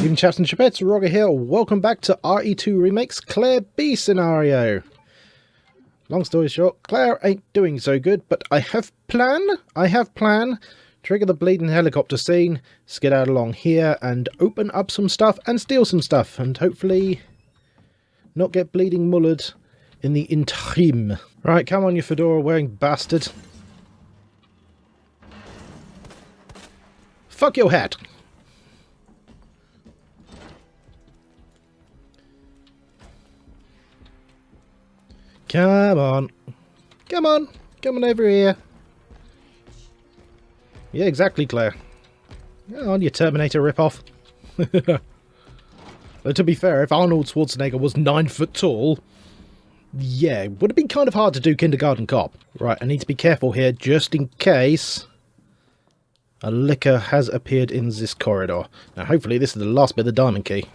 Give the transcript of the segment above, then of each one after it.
Evening chaps and chapettes, Roggor here. Welcome back to RE2 Remake's Claire B scenario. Long story short, Claire ain't doing so good, but I have plan. Trigger the bleeding helicopter scene, skid out along here and open up some stuff and steal some stuff and hopefully not get bleeding mullered in the interim. Right, come on you fedora wearing bastard. Fuck your hat. Come on. Come on over here. Yeah, exactly, Claire. Come on, you Terminator ripoff. Though, to be fair, if Arnold Schwarzenegger was 9 foot tall, yeah, it would have been kind of hard to do Kindergarten Cop. Right, I need to be careful here, just in case a licker has appeared in this corridor. Now, hopefully this is the last bit of the diamond key.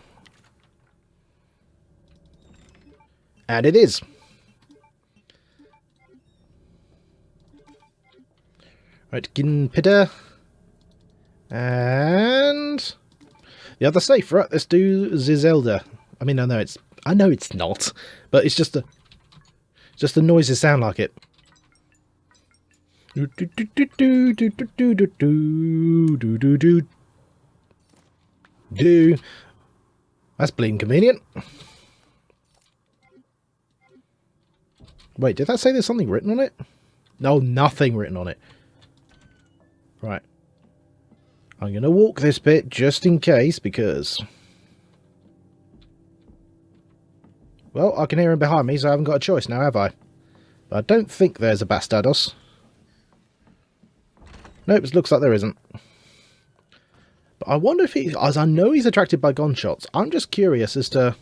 And it is. Right, Ginpida. And the other safe, right? Let's do Zizelda. I mean, I know it's not, but it's just the noises sound like it. Do. That's bleeding convenient. Wait, did that say there's something written on it? No, nothing written on it. Right. I'm going to walk this bit just in case, because... well, I can hear him behind me, so I haven't got a choice now, have I? But I don't think there's a Bastardos. Nope, it looks like there isn't. But I wonder if he... as I know he's attracted by gunshots, I'm just curious as to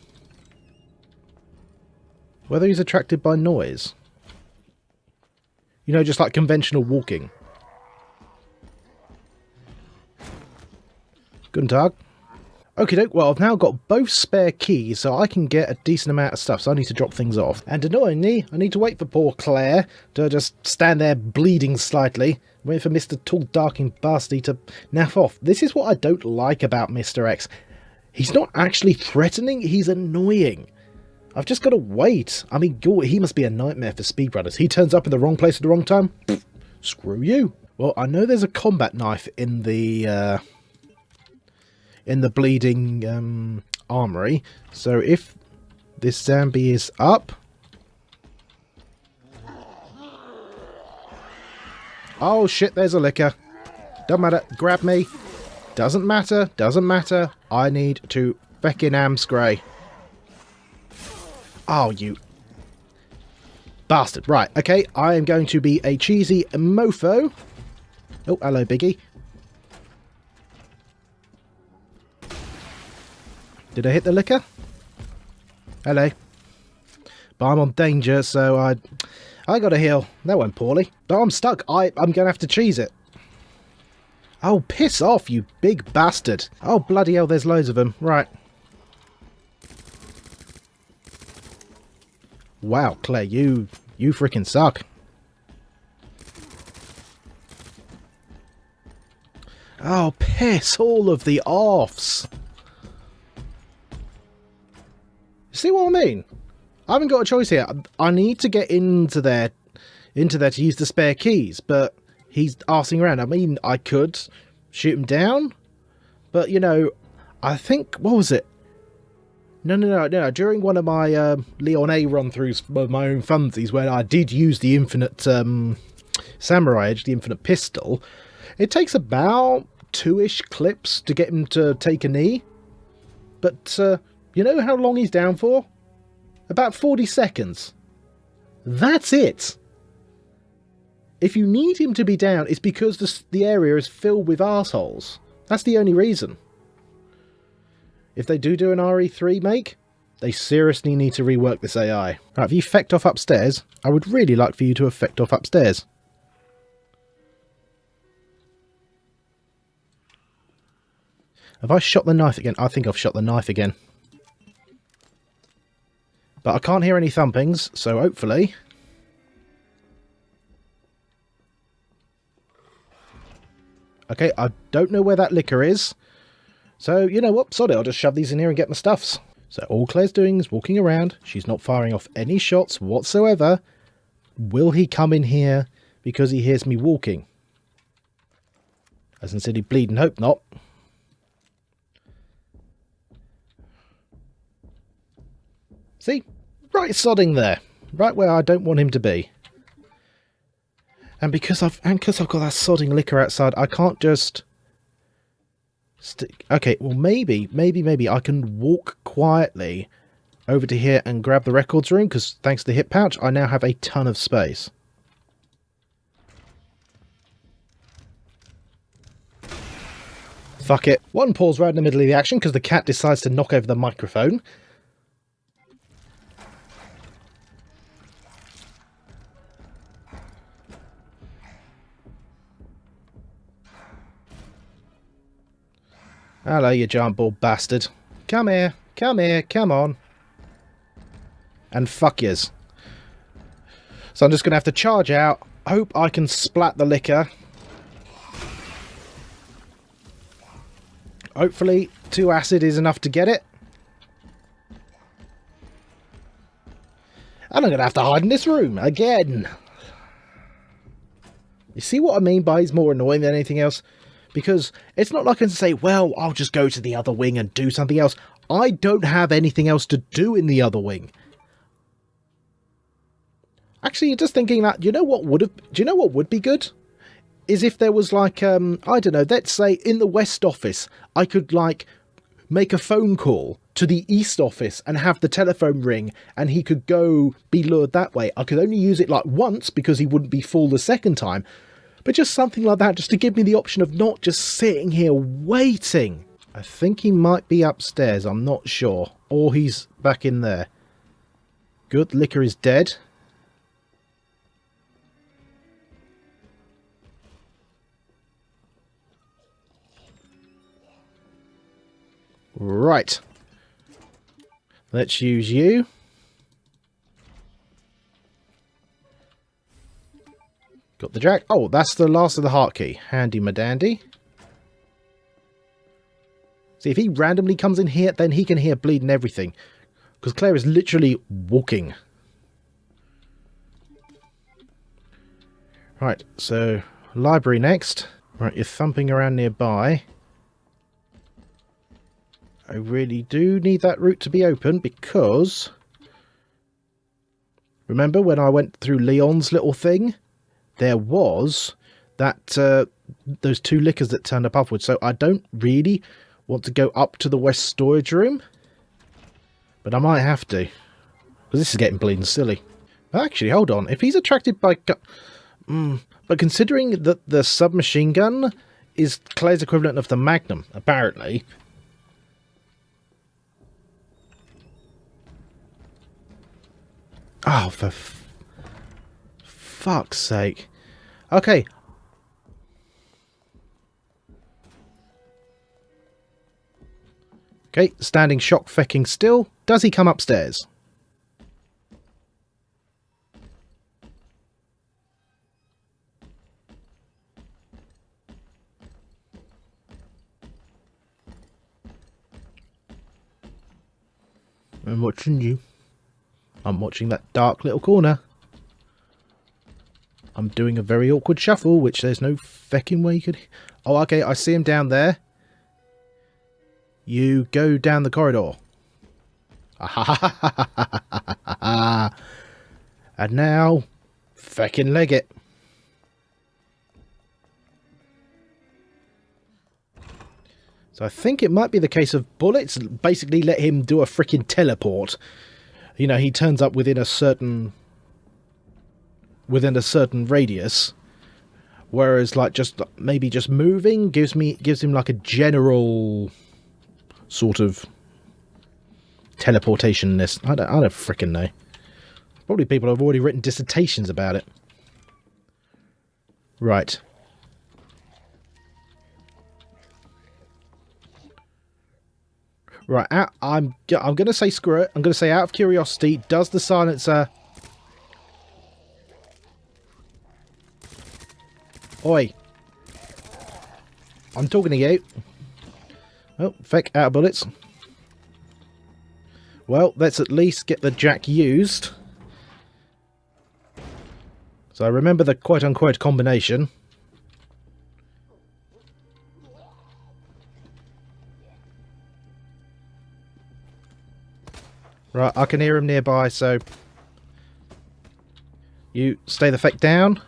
whether he's attracted by noise. You know, just like conventional walking. Guten Tag. Okie doke, well I've now got both spare keys so I can get a decent amount of stuff, so I need to drop things off. And annoyingly, I need to wait for poor Claire to just stand there bleeding slightly, waiting for Mr. Tall Darking Bastard to naff off. This is what I don't like about Mr. X. He's not actually threatening, he's annoying. I've just got to wait. I mean, he must be a nightmare for speedrunners. He turns up in the wrong place at the wrong time. Pfft, screw you. Well, I know there's a combat knife in the bleeding armory, so if this zombie is up... oh shit, there's a licker. Doesn't matter, grab me. Doesn't matter, I need to feckin' amscray. Oh, you bastard. Right, okay, I am going to be a cheesy mofo. Oh, hello, Biggie. Did I hit the licker? Hello. But I'm on danger, so I gotta heal. That went poorly. But I'm stuck. I'm gonna have to cheese it. Oh, piss off, you big bastard. Oh, bloody hell, there's loads of them. Right. Wow, Claire, you freaking suck. Oh, piss all of the offs. See what I mean? I haven't got a choice here. I need to get into there to use the spare keys, but he's arsing around. I mean, I could shoot him down, but you know, I think, what was it? No. During one of my Leon A run-throughs of my own funsies, where I did use the infinite samurai edge, the infinite pistol, it takes about 2-ish clips to get him to take a knee, but you know how long he's down for? About 40 seconds. That's it. If you need him to be down, it's because the area is filled with arseholes. That's the only reason. If they do an RE3 make, they seriously need to rework this AI. Right, have you fecked off upstairs? I would really like for you to have fecked off upstairs. Have I shot the knife again? I think I've shot the knife again. But I can't hear any thumpings, so hopefully... okay, I don't know where that licker is. So, you know what? Sod it, I'll just shove these in here and get my stuffs. So all Claire's doing is walking around. She's not firing off any shots whatsoever. Will he come in here because he hears me walking? I sincerely bleed and hope not. See? Right sodding there. Right where I don't want him to be. And because I've got that sodding liquor outside, I can't just stick. Okay, well maybe I can walk quietly over to here and grab the records room, because thanks to the hip pouch, I now have a ton of space. Fuck it. One pause right in the middle of the action because the cat decides to knock over the microphone. Hello, you giant bald bastard. Come here, come on. And fuck yous. So I'm just going to have to charge out. Hope I can splat the liquor. Hopefully 2 acid is enough to get it. And I'm going to have to hide in this room again. You see what I mean by he's more annoying than anything else? Because it's not like I can say, well, I'll just go to the other wing and do something else. I don't have anything else to do in the other wing. Actually, you're just thinking that, do you know what would be good? Is if there was like, I don't know, let's say in the West office, I could like make a phone call to the East office and have the telephone ring and he could go be lured that way. I could only use it like once because he wouldn't be fooled the second time. But just something like that, just to give me the option of not just sitting here waiting. I think he might be upstairs, I'm not sure. Or he's back in there. Good, liquor is dead. Right. Let's use you. Got the jack. Oh, that's the last of the heart key. Handy my dandy. See, if he randomly comes in here, then he can hear bleeding everything. Because Claire is literally walking. Right, so library next. Right, you're thumping around nearby. I really do need that route to be open because... Remember when I went through Leon's little thing? There was that those 2 liquors that turned up upwards. So I don't really want to go up to the west storage room. But I might have to. Because this is getting bleeding silly. Actually, hold on. If he's attracted by... but considering that the submachine gun is Claire's equivalent of the Magnum, apparently... Oh, for fuck's sake. Okay. Okay, standing shock fecking still. Does he come upstairs? I'm watching you. I'm watching that dark little corner. I'm doing a very awkward shuffle, which there's no fecking way you could... Oh, okay, I see him down there. You go down the corridor. And now, fecking leg it. So I think it might be the case of bullets basically let him do a freaking teleport. You know, he turns up within a certain radius, whereas like just maybe just moving gives him like a general sort of teleportationness. I don't frickin' know. Probably people have already written dissertations about it. Right. Right, I'm going to say screw it. I'm going to say out of curiosity, does the silencer... Oi. I'm talking to you. Oh, feck, out of bullets. Well, let's at least get the jack used. So I remember the quote-unquote combination. Right, I can hear him nearby, so... You stay the feck down.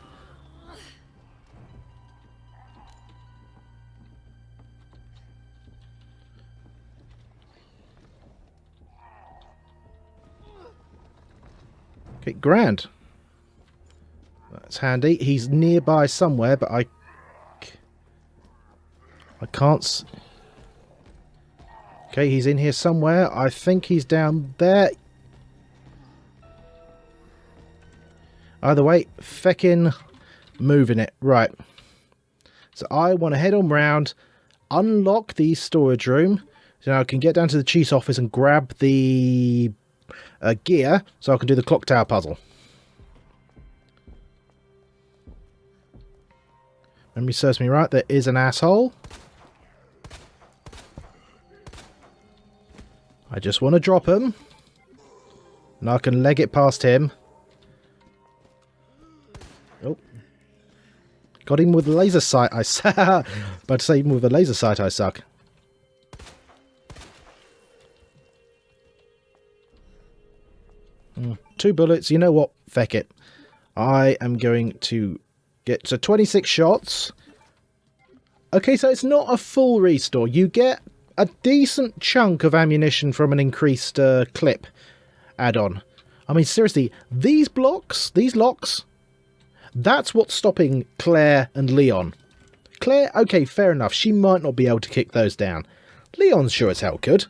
Okay, grand. That's handy. He's nearby somewhere, but I can't... Okay, he's in here somewhere. I think he's down there. Either way, feckin' moving it. Right. So I want to head on round, unlock the storage room, so I can get down to the chief's office and grab the gear, so I can do the clock tower puzzle. Memory serves me right, there is an asshole. I just want to drop him. And I can leg it past him. Oh. Got him with a laser sight, I suck. About to say, even with a laser sight, I suck. Two bullets, you know what? Feck it. I am going to get to 26 shots. Okay, so it's not a full restore. You get a decent chunk of ammunition from an increased clip add-on. I mean, seriously, these locks, that's what's stopping Claire and Leon. Claire, okay, fair enough. She might not be able to kick those down. Leon's sure as hell could.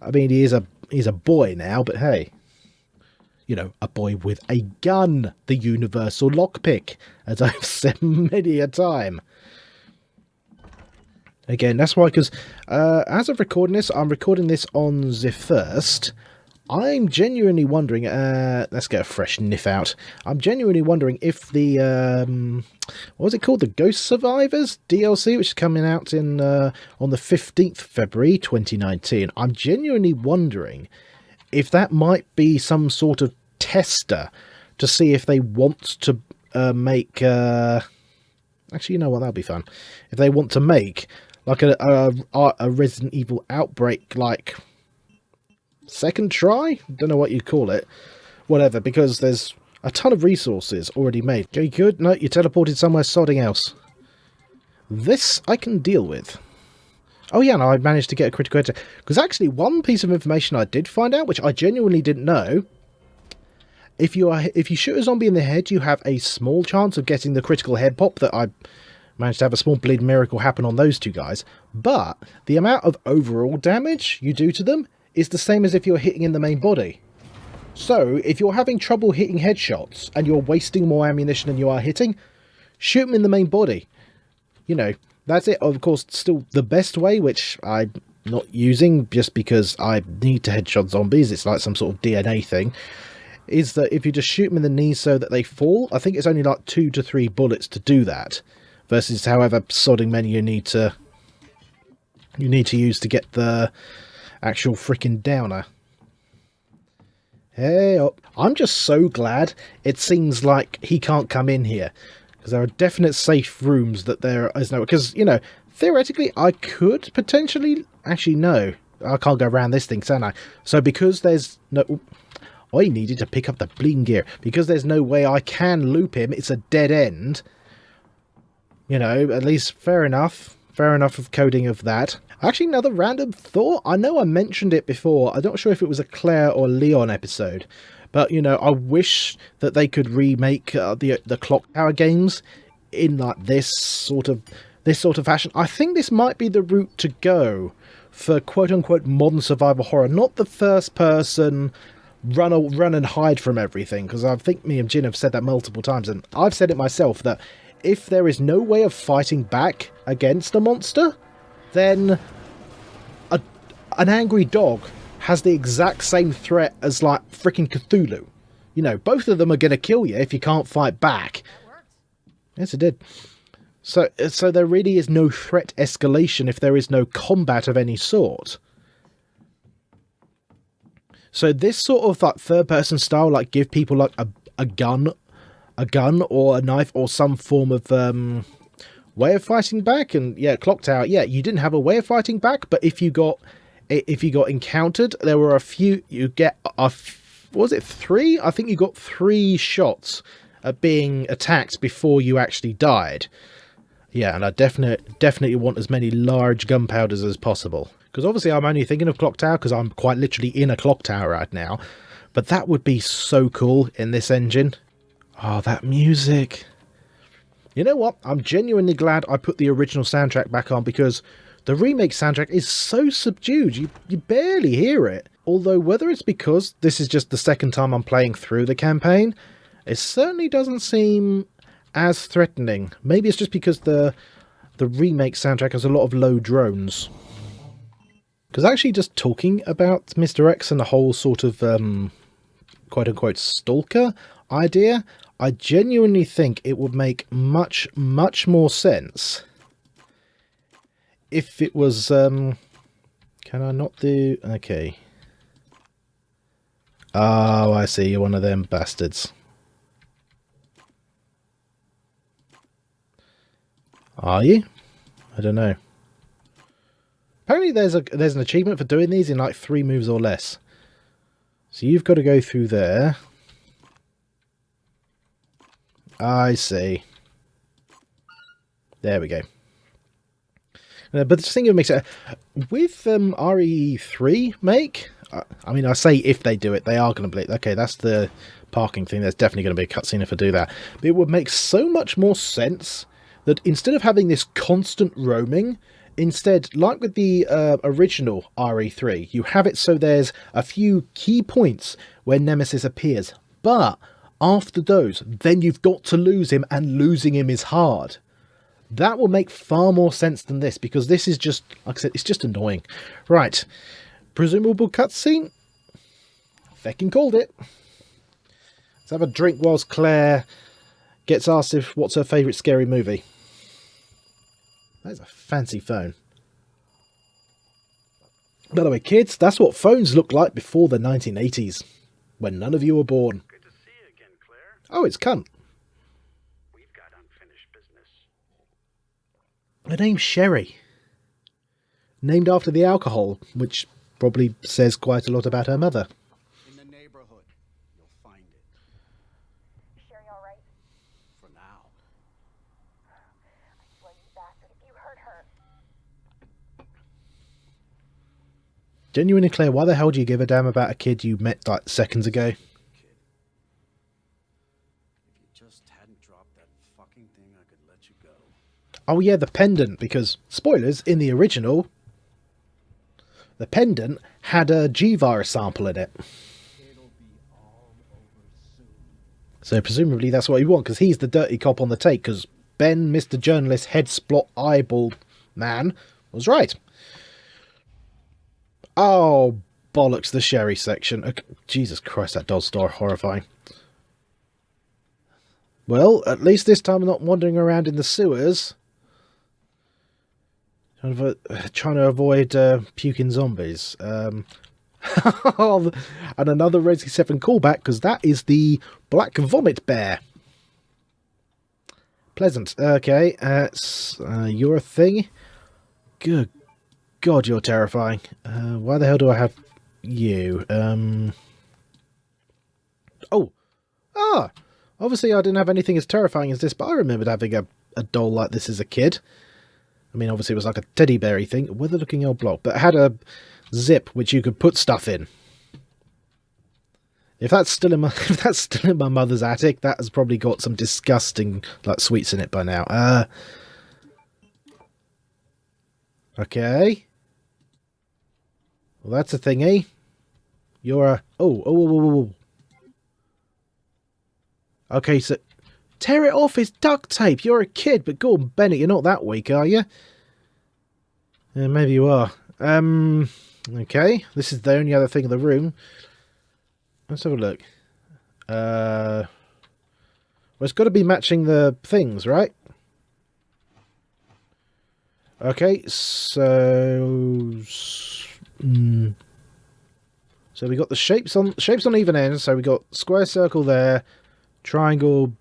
I mean, he's a boy now, but hey. You know, a boy with a gun. The universal lockpick, as I've said many a time. Again, that's why, because as of recording this, I'm recording this on the 1st. I'm genuinely wondering, let's get a fresh niff out. I'm genuinely wondering if the, what was it called? The Ghost Survivors DLC, which is coming out in on the 15th February 2019. I'm genuinely wondering if that might be some sort of tester to see if they want to make... actually, you know what? That'll be fun. If they want to make like a Resident Evil Outbreak, like... second try? Don't know what you'd call it. Whatever, because there's a ton of resources already made. Okay, good. No, you teleported somewhere sodding else. This I can deal with. Oh yeah, and I managed to get a critical hit. Because actually, one piece of information I did find out, which I genuinely didn't know, if you shoot a zombie in the head, you have a small chance of getting the critical head pop that I managed to have a small bleed miracle happen on those two guys. But the amount of overall damage you do to them is the same as if you're hitting in the main body. So, if you're having trouble hitting headshots and you're wasting more ammunition than you are hitting, shoot them in the main body. You know, that's it. Of course, still the best way, which I'm not using just because I need to headshot zombies, it's like some sort of DNA thing, is that if you just shoot them in the knees so that they fall, I think it's only like 2 to 3 bullets to do that, versus however sodding many you need to use to get the actual freaking downer. Hey up. I'm just so glad it seems like he can't come in here, because there are definite safe rooms that there is no... Because, you know, theoretically I could potentially... Actually, no. I can't go around this thing, can I? So because there's no... I needed to pick up the bleeding gear. Because there's no way I can loop him, it's a dead end. You know, at least fair enough. Fair enough of coding of that. Actually, another random thought. I know I mentioned it before. I'm not sure if it was a Claire or Leon episode. But, you know, I wish that they could remake the Clock Tower games in like this sort of fashion. I think this might be the route to go for quote-unquote modern survival horror. Not the first person run and hide from everything. Because I think me and Jin have said that multiple times. And I've said it myself that if there is no way of fighting back against a monster, then an angry dog has the exact same threat as, like, freaking Cthulhu. You know, both of them are going to kill you if you can't fight back. Yes, it did. So there really is no threat escalation if there is no combat of any sort. So this sort of like third-person style, like give people like a gun or a knife or some form of way of fighting back. And yeah, Clock Tower, yeah, you didn't have a way of fighting back, but if you got encountered, there were a few. You get was it 3? I think you got 3 shots at being attacked before you actually died. Yeah, and I definitely want as many large gunpowders as possible. Because obviously I'm only thinking of Clock Tower because I'm quite literally in a Clock Tower right now. But that would be so cool in this engine. Oh, that music. You know what? I'm genuinely glad I put the original soundtrack back on because the remake soundtrack is so subdued. You barely hear it. Although whether it's because this is just the second time I'm playing through the campaign, it certainly doesn't seem as threatening. Maybe it's just because the remake soundtrack has a lot of low drones. Because actually just talking about Mr. X and the whole sort of quote-unquote stalker idea, I genuinely think it would make much more sense if it was... can I not do... Okay. Oh, I see. You're one of them bastards. Are you? I don't know. Apparently there's an achievement for doing these in like 3 moves or less. So you've got to go through there. I see. There we go. But the thing that makes it... With RE3 make... I mean, I say if they do it, they are going to be... Okay, that's the parking thing. There's definitely going to be a cutscene if I do that. But it would make so much more sense that instead of having this constant roaming... Instead, like with the original RE3, you have it so there's a few key points where Nemesis appears, but after those, then you've got to lose him, and losing him is hard. That will make far more sense than this, because this is just, like I said, it's just annoying. Right, presumable cutscene? Feckin' called it. Let's have a drink whilst Claire gets asked what's her favourite scary movie. That's a fancy phone. By the way, kids, that's what phones looked like before the 1980s, when none of you were born. Good to see you again, Claire. Oh, it's cunt. We've got unfinished business. Her name's Sherry. Named after the alcohol, which probably says quite a lot about her mother. In the neighborhood, you'll find it. Sherry all right? For now. I swear, you bastard, if you hurt her. Genuinely, Claire, why the hell do you give a damn about a kid you met like seconds ago? Kid. If you just hadn't dropped that fucking thing, I could let you go. Oh yeah, the pendant, because, spoilers, in the original, the pendant had a G-virus sample in it. It'll be all over soon. So presumably that's what you want, because he's the dirty cop on the take, because Ben, Mr. Journalist, head splot eyeball man, was right. Oh, bollocks, the Sherry section. Okay. Jesus Christ, that doll's store horrifying. Well, at least this time I'm not wandering around in the sewers. Trying to avoid puking zombies. And another Resi 7 callback, because that is the Black Vomit Bear. Pleasant. Okay, you're a thing. Good God, you're terrifying. Why the hell do I have you? Oh! Ah! Obviously I didn't have anything as terrifying as this, but I remembered having a doll like this as a kid. I mean, obviously it was like a teddy bear-y thing. Weather-looking old block. But it had a zip which you could put stuff in. If that's still in my mother's attic, that has probably got some disgusting like sweets in it by now. Okay. Well, that's a thingy. You're a... Oh. Okay, so... Tear it off, it's duct tape. You're a kid, but Gordon Bennett, you're not that weak, are you? Yeah, maybe you are. Okay. This is the only other thing in the room. Let's have a look. Well, it's got to be matching the things, right? Okay, so... So we got the shapes on even ends. So we got square, circle there, triangle,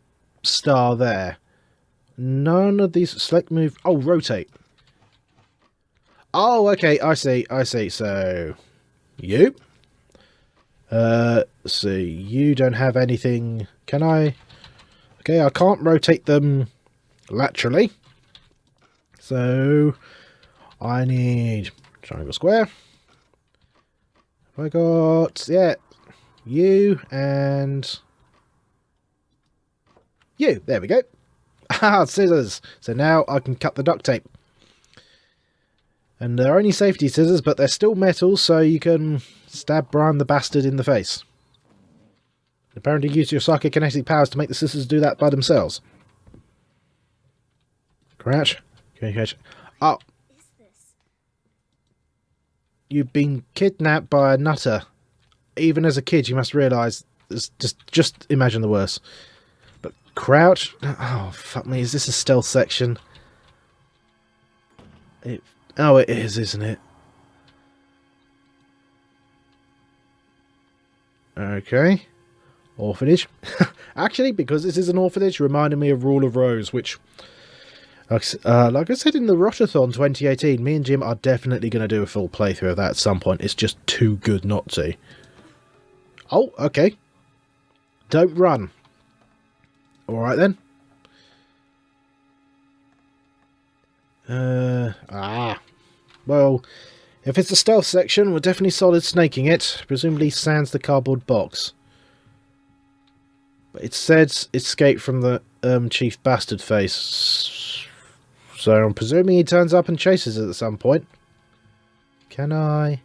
star there. None of these... Select, move... Oh, rotate. Oh, okay, I see. So... You? So you don't have anything... Can I... Okay, I can't rotate them laterally. So... I need... Triangle, square. Have I got... Yeah. You and... You. There we go. Ah, scissors. So now I can cut the duct tape. And they're only safety scissors, but they're still metal, so you can stab Brian the bastard in the face. Apparently use your psychokinetic powers to make the scissors do that by themselves. Crouch. Okay, crouch. Oh. You've been kidnapped by a nutter. Even as a kid, you must realise... Just imagine the worst. But crouch... Oh, fuck me. Is this a stealth section? Oh, it is, isn't it? Okay. Orphanage. Actually, because this is an orphanage, reminded me of Rule of Rose, which... like I said in the Rotathon 2018, me and Jim are definitely going to do a full playthrough of that at some point. It's just too good not to. Oh, okay. Don't run. Alright then. Well, if it's a stealth section, we're definitely solid snaking it. Presumably sans the cardboard box. But it says escape from the chief bastard face. So I'm presuming he turns up and chases it at some point. Can I?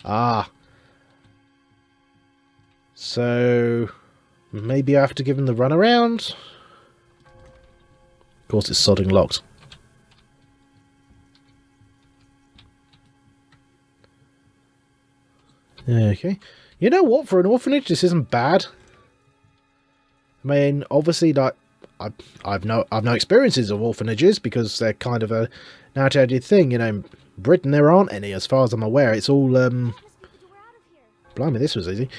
Ah. So maybe I have to give him the runaround? Of course it's sodding locked. Okay. You know what? For an orphanage, this isn't bad. I mean, obviously, like, I've no experiences of orphanages because they're kind of a outdated thing. You know, in Britain there aren't any, as far as I'm aware. It's all blimey, this was easy.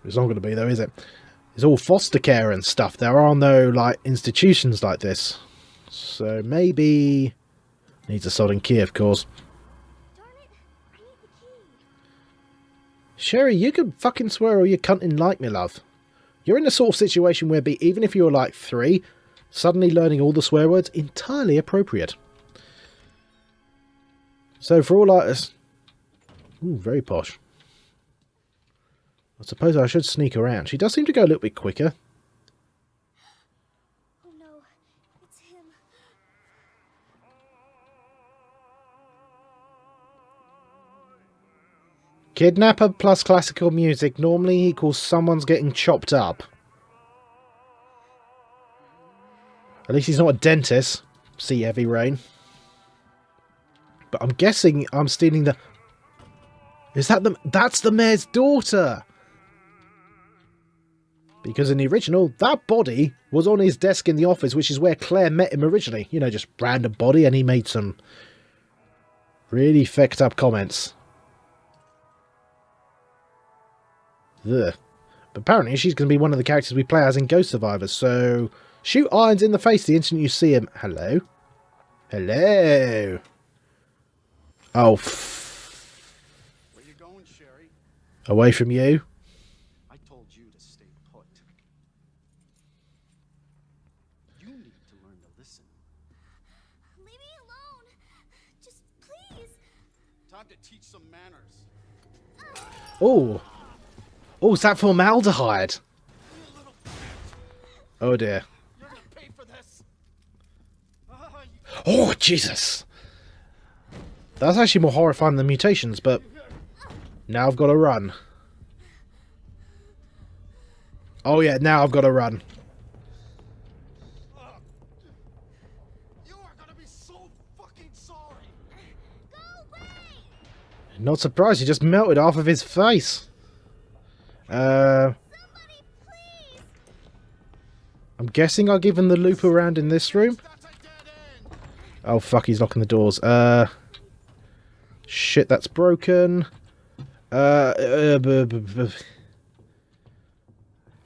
It's not going to be though, is it? It's all foster care and stuff. There are no like institutions like this. So maybe needs a sodding key, of course. Sherry, you can fucking swear all you cunting like me, love. You're in the sort of situation where even if you're like 3, suddenly learning all the swear words, entirely appropriate. So for all us... Ooh, very posh. I suppose I should sneak around. She does seem to go a little bit quicker. Oh no, it's him. Kidnapper plus classical music normally equals someone's getting chopped up. At least he's not a dentist. See Heavy Rain. But I'm guessing I'm stealing the... Is that the... That's the mayor's daughter! Because in the original, that body was on his desk in the office, which is where Claire met him originally. You know, just random body, and he made some really fecked up comments. Ugh. But apparently she's going to be one of the characters we play as in Ghost Survivors, so shoot irons in the face the instant you see him. Hello? Hello? Oh, Where you going, Sherry? away from you? I told you to stay put. You need to learn to listen. Leave me alone. Just please. Time to teach some manners. Oh. Oh, is that formaldehyde? You little bitch. Oh dear. You're gonna pay for this. Oh, Jesus. That's actually more horrifying than mutations, but now I've got to run. Oh yeah, now I've got to run. You are gonna be so fucking sorry. Go away. Not surprised, he just melted off of his face. Somebody, please. I'm guessing I'll give him the loop around in this room. That's a dead end. Oh fuck, he's locking the doors. Shit, that's broken.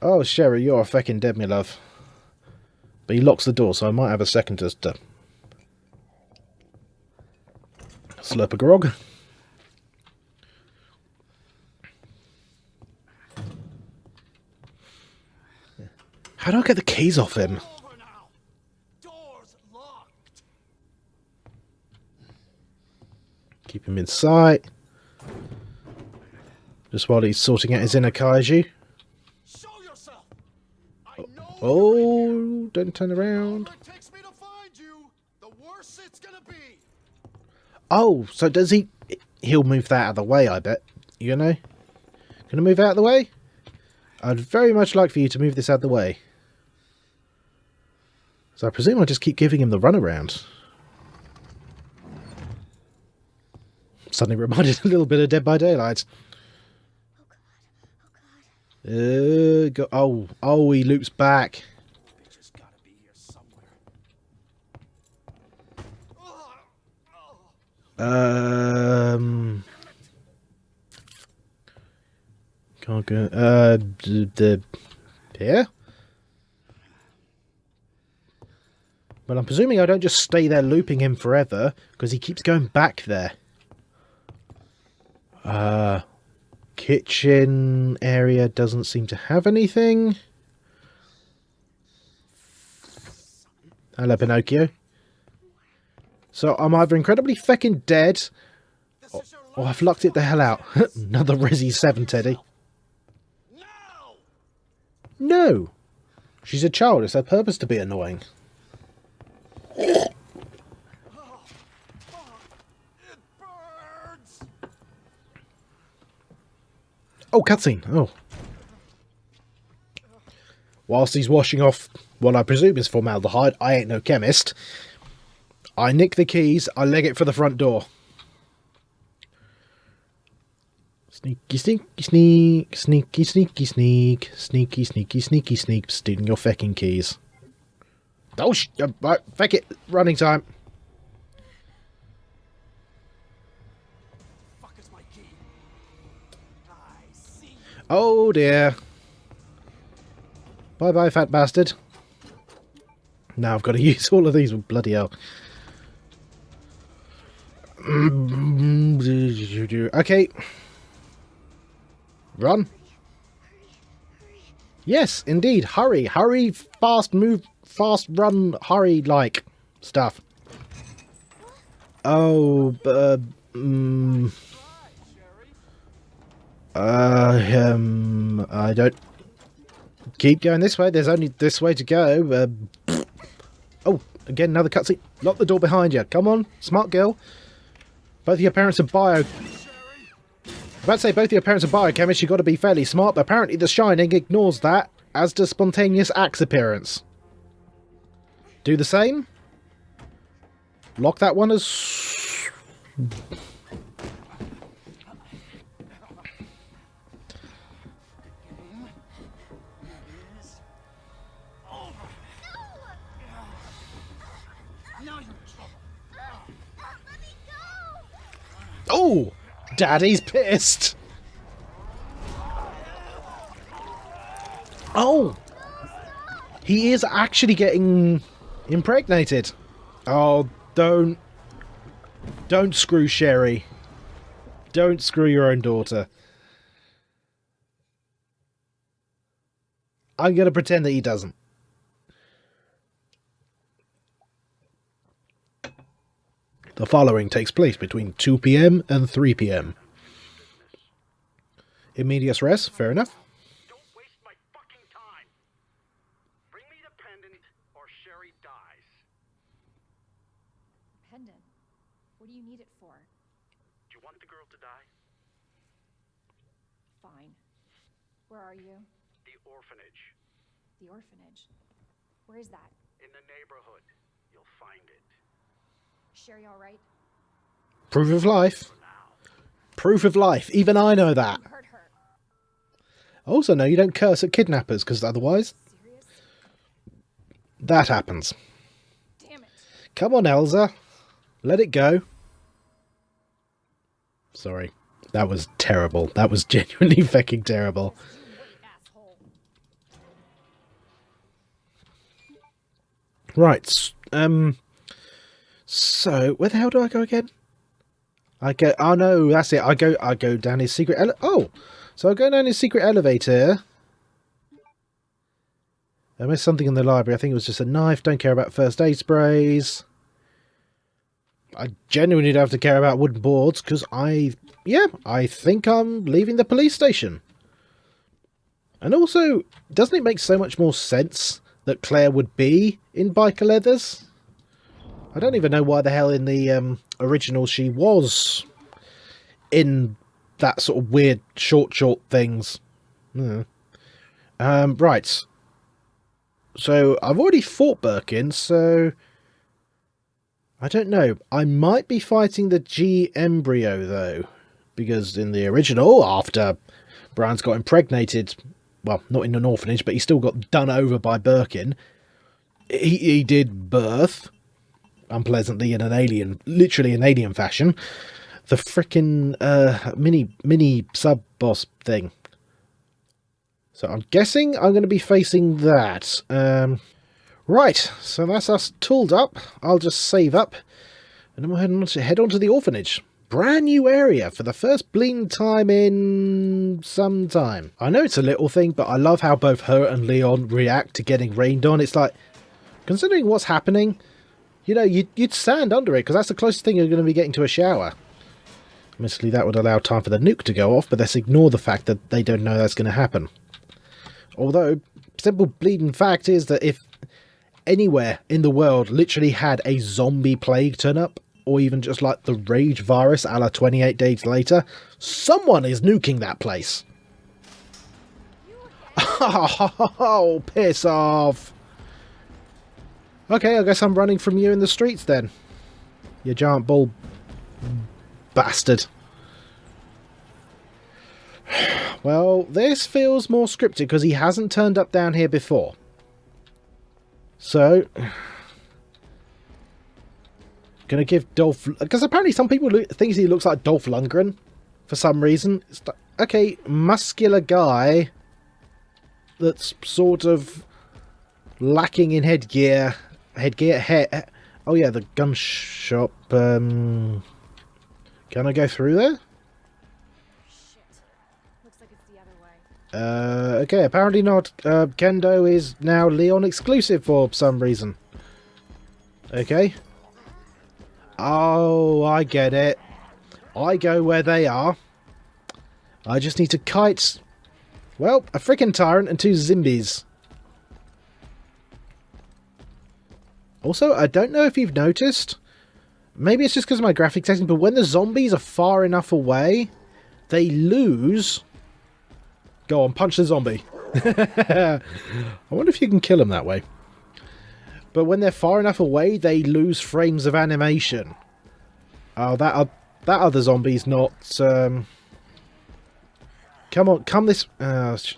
Oh, Sherry, you're fucking dead, my love. But he locks the door, so I might have a second to slurp a grog. How do I get the keys off him? Over now. Doors locked. Keep him in sight. Just while he's sorting out his inner kaiju. Show yourself. I know Oh, don't turn around. if it takes me to find you, the worse it's gonna be. Oh, so does he... He'll move that out of the way, I bet. You know? Gonna move out of the way? I'd very much like for you to move this out of the way. So I presume I'll just keep giving him the runaround. Suddenly reminded a little bit of Dead by Daylight. Oh, he loops back. They just gotta be here somewhere. Can't go. Here? Well, I'm presuming I don't just stay there looping him forever, because he keeps going back there. Kitchen area doesn't seem to have anything. Hello, Pinocchio. So I'm either incredibly feckin' dead, or I've locked it the hell out. Another Resi 7, Teddy. Now! No! She's a child, it's her purpose to be annoying. It burns. Oh, cutscene. Oh. Whilst he's washing off what I presume is formaldehyde, I ain't no chemist. I nick the keys, I leg it for the front door. Sneaky, sneaky, sneak, sneaky, sneaky, sneak, sneaky, sneaky, sneaky, sneak, stealing your fecking keys. Oh, right, feck it, running time. Fuck is my key? I see. Oh dear. Bye bye, fat bastard. Now I've got to use all of these. Bloody hell. Okay. Run. Yes, indeed. Hurry. Hurry. Fast move. Fast run. Hurry like stuff. Oh, I don't... Keep going this way. There's only this way to go. Oh, again, another cutscene. Lock the door behind you. Come on, smart girl. Both of your parents are bio... I'm about to say both of your parents are biochemists. You've got to be fairly smart, but apparently The Shining ignores that, as does spontaneous axe appearance. Do the same. Lock that one as... Now you're in trouble. Let me go! Oh! Daddy's pissed! Oh! He is actually getting impregnated. Oh, don't screw Sherry. Don't screw your own daughter. I'm going to pretend that he doesn't. The following takes place between 2 PM and 3 PM. In medias res, fair enough. Don't waste my fucking time. Bring me the pendant or Sherry dies. Pendant? What do you need it for? Do you want the girl to die? Fine. Where are you? The orphanage. The orphanage. Where is that? In the neighborhood. You'll find it. Sherry all right? Proof of life. Proof of life. Even I know that. You hurt her. Also, no, you don't curse at kidnappers, because otherwise, Serious? that happens. Damn it. Come on, Elsa. Let it go. Sorry. That was terrible. That was genuinely fucking terrible. Right. So, where the hell do I go again? I go... Oh, no, that's it. I go down his secret... So I go down his secret elevator. I missed something in the library. I think it was just a knife. Don't care about first aid sprays. I genuinely don't have to care about wooden boards because I think I'm leaving the police station. And also, doesn't it make so much more sense that Claire would be in biker leathers? I don't even know why the hell in the original she was in that sort of weird short things. Right. So, I've already fought Birkin, so... I don't know. I might be fighting the G embryo, though. Because in the original, after Brian's got impregnated... Well, not in an orphanage, but he still got done over by Birkin. He did birth, unpleasantly in an alien... Literally an alien fashion. The frickin' mini sub-boss thing. So I'm guessing I'm going to be facing that. Right, so that's us tooled up. I'll just save up. And then we'll head on to the orphanage. Brand new area for the first bleeding time in some time. I know it's a little thing, but I love how both her and Leon react to getting rained on. It's like, considering what's happening, you know, you'd stand under it, because that's the closest thing you're going to be getting to a shower. Obviously, that would allow time for the nuke to go off, but let's ignore the fact that they don't know that's going to happen. Although, simple bleeding fact is that if anywhere in the world literally had a zombie plague turn up, or even just like the rage virus a la 28 Days Later, someone is nuking that place. Oh, piss off. Okay, I guess I'm running from you in the streets then. You giant bull bastard. Well, this feels more scripted because he hasn't turned up down here before. So, gonna give Dolph... Because apparently some people think he looks like Dolph Lundgren for some reason. It's like, okay, muscular guy that's sort of lacking in headgear. Oh yeah, the gun shop. Can I go through there? Okay, apparently not. Kendo is now Leon exclusive for some reason. Okay. Oh, I get it. I go where they are. I just need to kite... Well, a freaking tyrant and 2 zombies. Also, I don't know if you've noticed. Maybe it's just because of my graphic setting, but when the zombies are far enough away, they lose... Go on, punch the zombie. I wonder if you can kill them that way. But when they're far enough away, they lose frames of animation. Oh, that other zombie's not... Come on, come this... that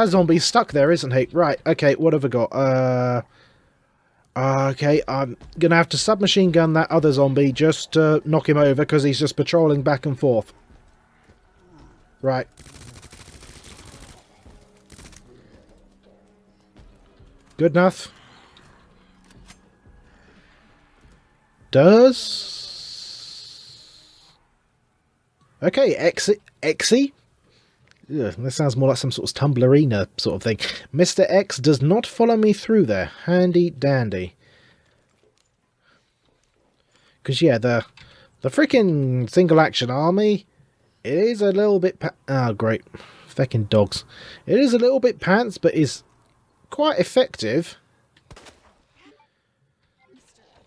zombie's stuck there, isn't he? Right, okay, what have I got? Okay, I'm going to have to submachine gun that other zombie just to knock him over because he's just patrolling back and forth. Right. Good enough. Okay, Exy. Ugh, that sounds more like some sort of Tumblerina sort of thing. Mr. X does not follow me through there. Handy dandy. Because, yeah, the freaking single action army, it is a little bit... Oh, great. Feckin' dogs. It is a little bit pants, but is... quite effective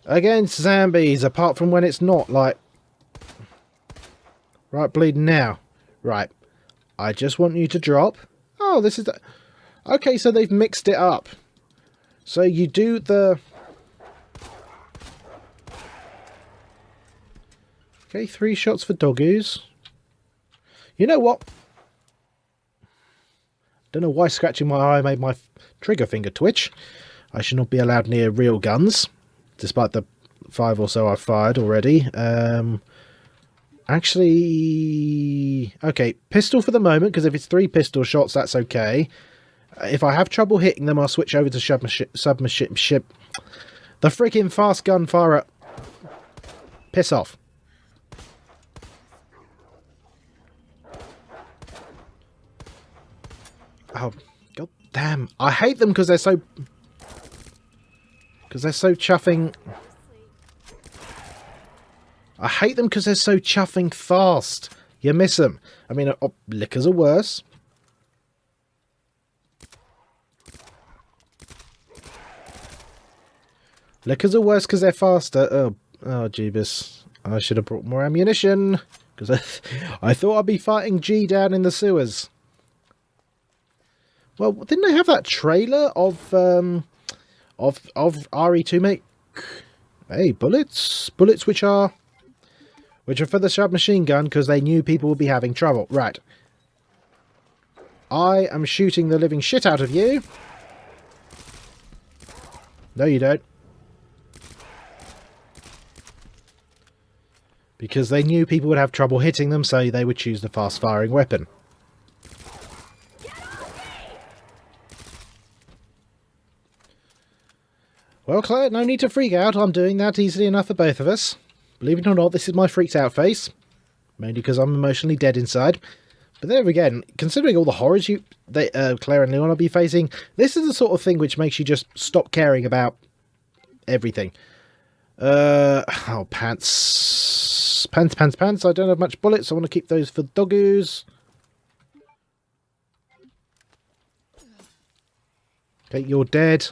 against zombies, apart from when it's not, like... Right, bleeding now. Right. I just want you to drop. Oh, this is... Okay, so they've mixed it up. So you do the... Okay, 3 shots for doggoos. You know what? Don't know why scratching my eye made my trigger finger twitch. I should not be allowed near real guns, despite the 5 or so I've fired already. Actually, okay, pistol for the moment, because if it's 3 pistol shots, that's okay. If I have trouble hitting them, I'll switch over to submachine ship. The freaking fast gun firer. Piss off. Oh, god damn. I hate them because they're so... chuffing... I hate them because they're so chuffing fast. You miss them. I mean, lickers are worse. Lickers are worse because they're faster. Oh, Jeebus. I should have brought more ammunition. Because I thought I'd be fighting G down in the sewers. Well, didn't they have that trailer of RE2, mate? Hey, bullets. Bullets which are for the submachine gun because they knew people would be having trouble. Right. I am shooting the living shit out of you. No, you don't. Because they knew people would have trouble hitting them, so they would choose the fast-firing weapon. Well, Claire, no need to freak out. I'm doing that easily enough for both of us. Believe it or not, this is my freaked out face. Mainly because I'm emotionally dead inside. But there again, considering all the horrors Claire and Leon will be facing, this is the sort of thing which makes you just stop caring about everything. Oh, pants. Pants. I don't have much bullets. I want to keep those for doggoos. Okay, you're dead.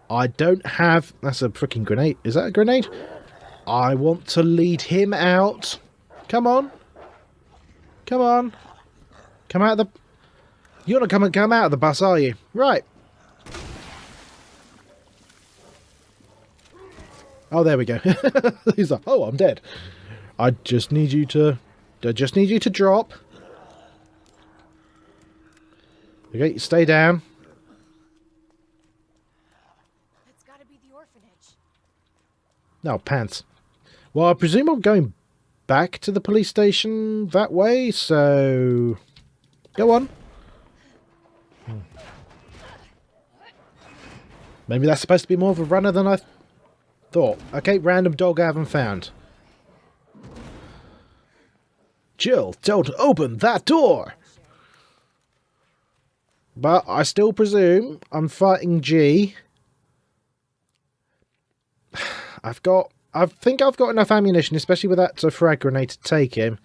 I don't have... That's a freaking grenade. Is that a grenade? I want to lead him out. Come on. Come on. Come out of the... You're not going to come out of the bus, are you? Right. Oh, there we go. He's like, oh, I'm dead. I just need you to drop. Okay, stay down. That's gotta be the orphanage. No, pants. Well, I presume I'm going back to the police station that way, so... Go on. Maybe that's supposed to be more of a runner than I thought. Okay, random dog I haven't found. Jill, don't open that door! But I still presume I'm fighting G. I think I've got enough ammunition, especially with that frag grenade to take him.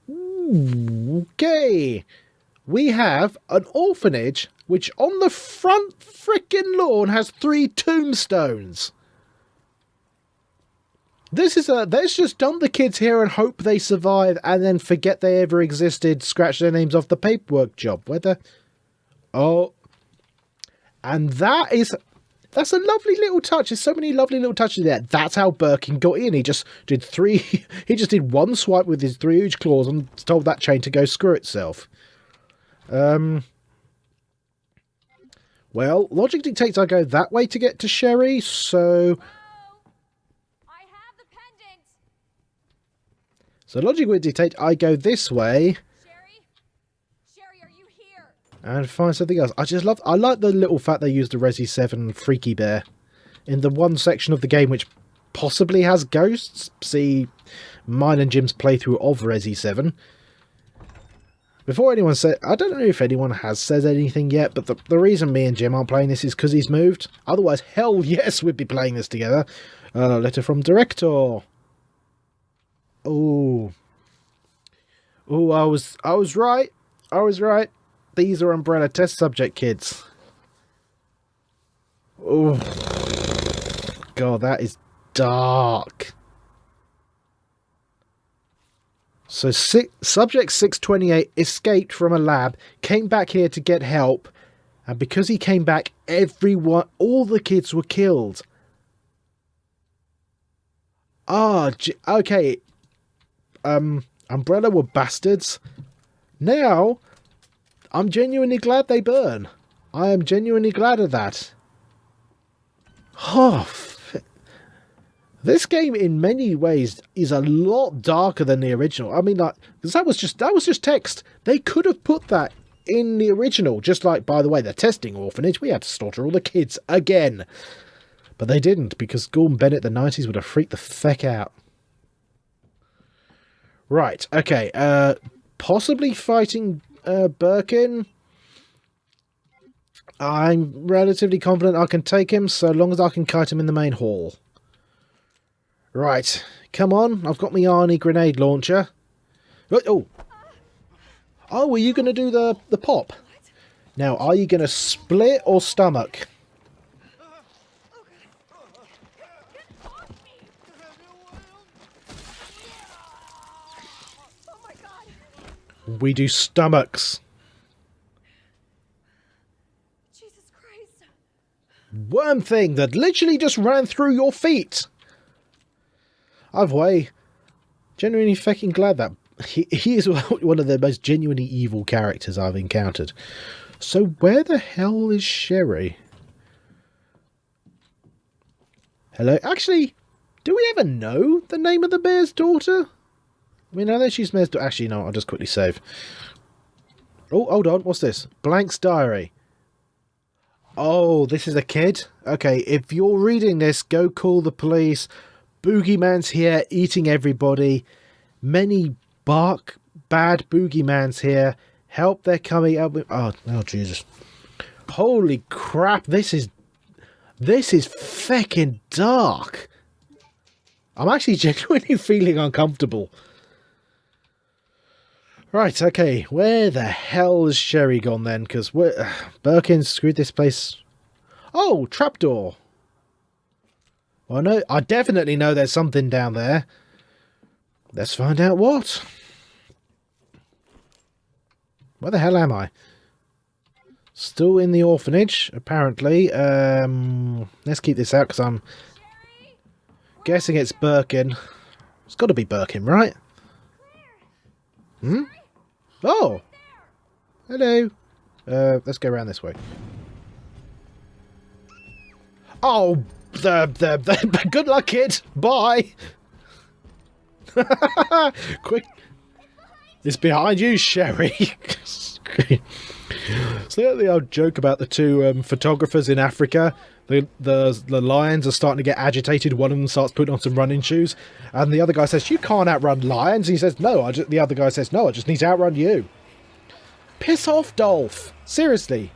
Ooh, okay. We have an orphanage which on the front frickin' lawn has 3 tombstones. This is let's just dump the kids here and hope they survive and then forget they ever existed, scratch their names off the paperwork job. Oh. And that's a lovely little touch. There's so many lovely little touches there. That's how Birkin got in. He just did 1 swipe with his 3 huge claws and told that chain to go screw itself. Well, logic dictates I go that way to get to Sherry, so... I have the pendant. So logic would dictate I go this way. Sherry, are you here? And find something else. I like the little fact they used the Resi 7 Freaky Bear in the one section of the game which possibly has ghosts. See mine and Jim's playthrough of Resi 7. Before anyone said, I don't know if anyone has said anything yet, but the reason me and Jim aren't playing this is because he's moved. Otherwise, hell yes, we'd be playing this together. Letter from director. Oh, I was right. I was right. These are Umbrella test subject kids. Oh, God, that is dark. So subject 628 escaped from a lab, came back here to get help, and because he came back, all the kids were killed. Okay. Umbrella were bastards. Now, I'm genuinely glad they burn. I am genuinely glad of that. Oh, this game in many ways is a lot darker than the original. I mean, like, because that was just text. They could have put that in the original, just like, by the way, the testing orphanage, we had to slaughter all the kids again. But they didn't, because Gordon Bennett the 90s would have freaked the feck out. Right, okay, possibly fighting Birkin. I'm relatively confident I can take him, so long as I can kite him in the main hall. Right, come on, I've got my Arnie grenade launcher. Oh, are you going to do the pop? Now, are you going to split or stomach? We do stomachs. Jesus Christ. Worm thing that literally just ran through your feet. Either way, genuinely fucking glad that he is one of the most genuinely evil characters I've encountered. So where the hell is Sherry? Hello? Actually, do we ever know the name of the mayor's daughter? I mean, I know she's mayor's daughter. Actually, no, I'll just quickly save. Oh, hold on. What's this? Blank's diary. Oh, this is a kid? Okay, if you're reading this, go call the police. Boogeyman's here, eating everybody. Many bad boogeymans here. Help, they're coming out. Oh, Jesus. Holy crap, this is feckin' dark. I'm actually genuinely feeling uncomfortable. Right, okay, where the hell is Sherry gone then? Because Birkin screwed this place. Oh, trapdoor. Well, no, I definitely know there's something down there. Let's find out what. Where the hell am I? Still in the orphanage, apparently. Let's keep this out because I'm guessing it's Birkin. It's got to be Birkin, right? Hmm? Oh! Hello. Let's go around this way. Oh, the good luck, kid. Bye. Quick. It's behind you, Sherry. So the old joke about the two photographers in Africa. The lions are starting to get agitated. One of them starts putting on some running shoes, and the other guy says, "You can't outrun lions." And he says, "No." The other guy says, "No, I just need to outrun you." Piss off, Dolph. Seriously.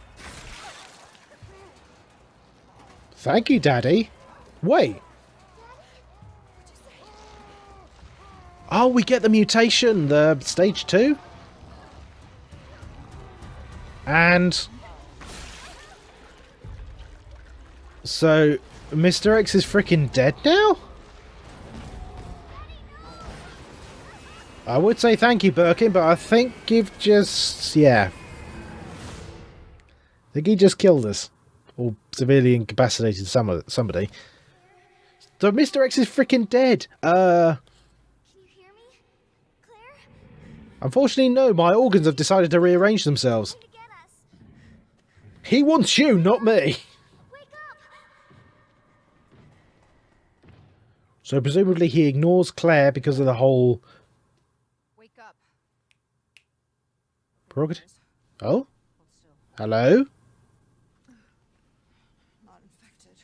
Thank you, Daddy. Wait. Oh, we get the mutation, the stage 2. And so Mr. X is freaking dead now? I would say thank you, Birkin, but I think you've just... yeah. I think he just killed us. Or severely incapacitated somebody. So Mr. X is freaking dead. Can you hear me? Claire? Unfortunately, no. My organs have decided to rearrange themselves. To get us. He wants you, not me. Wake up! So presumably he ignores Claire because of the whole Wake up. prerogative. Oh? Hold still. Hello? Not infected.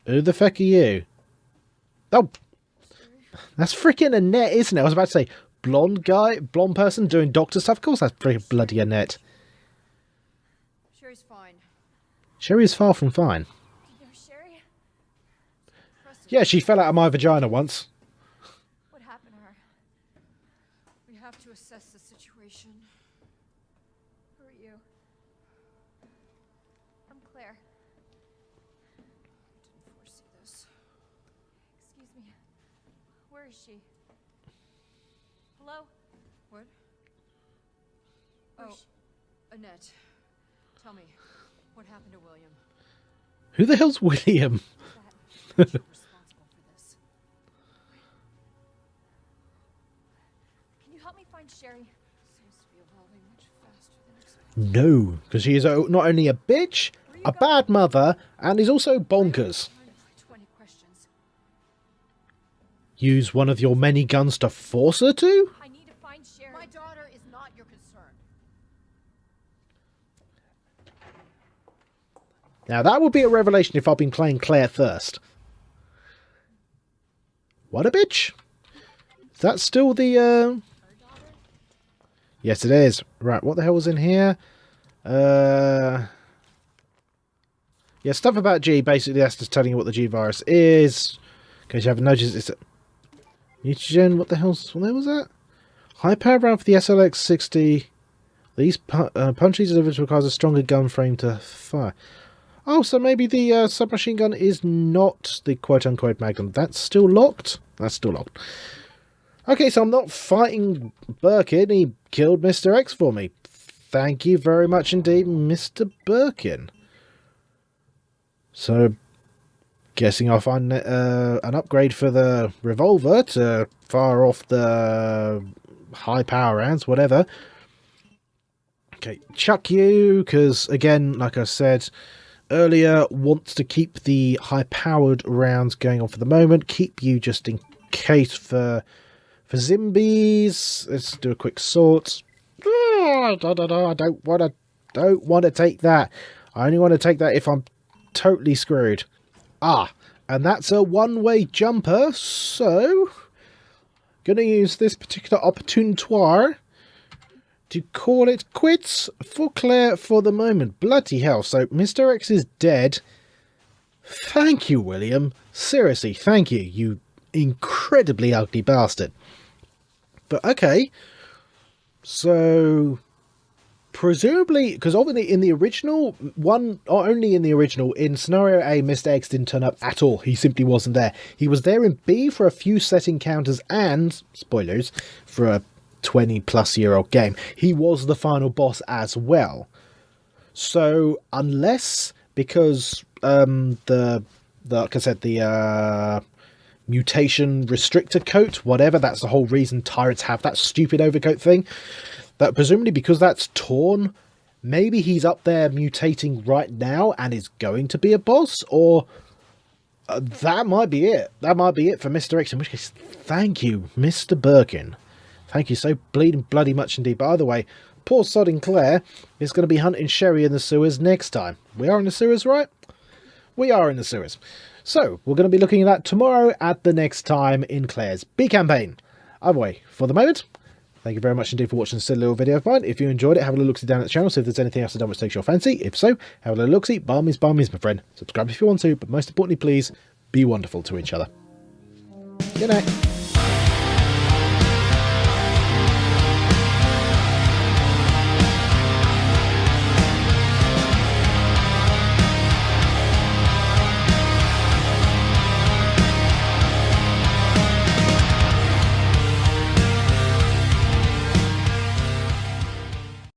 Who the feck are you? Oh! That's freaking Annette, isn't it? I was about to say, blonde person doing doctor stuff? Of course that's freaking bloody Annette. Sherry's fine. Sherry is far from fine. You know Sherry? Yeah, she fell out of my vagina once. What happened to her? We have to assess the situation. Who are you? I'm Claire. I didn't foresee this. Excuse me. Where is she? Hello? What? Oh, Annette. Tell me, what happened to William? Who the hell's William? That you're responsible for this. Can you help me find Sherry? Seems to be evolving much faster than expected. No, because she is not only a bitch, a bad mother, and is also bonkers. 20 questions. Use one of your many guns to force her to? I need to find Sherry. My daughter is not your concern. Now that would be a revelation if I'd been playing Claire first. What a bitch! Is that still the, Yes, it is. Right, what the hell was in here? Yeah, stuff about G. Basically, that's just telling you what the G virus is. In case you haven't noticed, it's a mutagen. What the hell's... What was that? High power round for the SLX-60. These punches delivered requires a stronger gun frame to fire. Oh, so maybe the submachine gun is not the quote-unquote Magnum. That's still locked? That's still locked. Okay, so I'm not fighting Birkin. He killed Mr. X for me. Thank you very much indeed, Mr. Birkin. So, guessing I'll find an upgrade for the revolver to fire off the high power rounds, whatever. Okay, chuck you, because again, like I said earlier, wants to keep the high powered rounds going on for the moment. Keep you just in case for zombies. Let's do a quick sort. I don't want to take that. I only want to take that if I'm totally screwed. Ah, and that's a one-way jumper, so gonna use this particular opportunity to call it quits for Claire for the moment. Bloody hell, so Mr. X is dead. Thank you, William. Seriously, thank you, you incredibly ugly bastard. But okay, so presumably, because obviously in the original one, or only in the original, in scenario A, Mr. X didn't turn up at all. He simply wasn't there. He was there in B for a few set encounters and, spoilers, for a 20-plus-year-old game. He was the final boss as well. So unless, because like I said, the mutation restrictor coat, whatever, that's the whole reason tyrants have that stupid overcoat thing, that presumably because that's torn, maybe he's up there mutating right now and is going to be a boss, or that might be it. That might be it for Mr. X, in which case, thank you, Mr. Birkin. Thank you so bleeding bloody much indeed. But either way, poor sodding Claire is going to be hunting Sherry in the sewers next time. We are in the sewers, right? We are in the sewers. So, we're going to be looking at that tomorrow at the next time in Claire's B campaign. Either way, for the moment, thank you very much indeed for watching this little video of mine. If you enjoyed it, have a little look down at the channel, see if there's anything else I've done which takes your fancy. If so, have a little look-see. By all means, my friend. Subscribe if you want to, but most importantly, please, be wonderful to each other. Good night.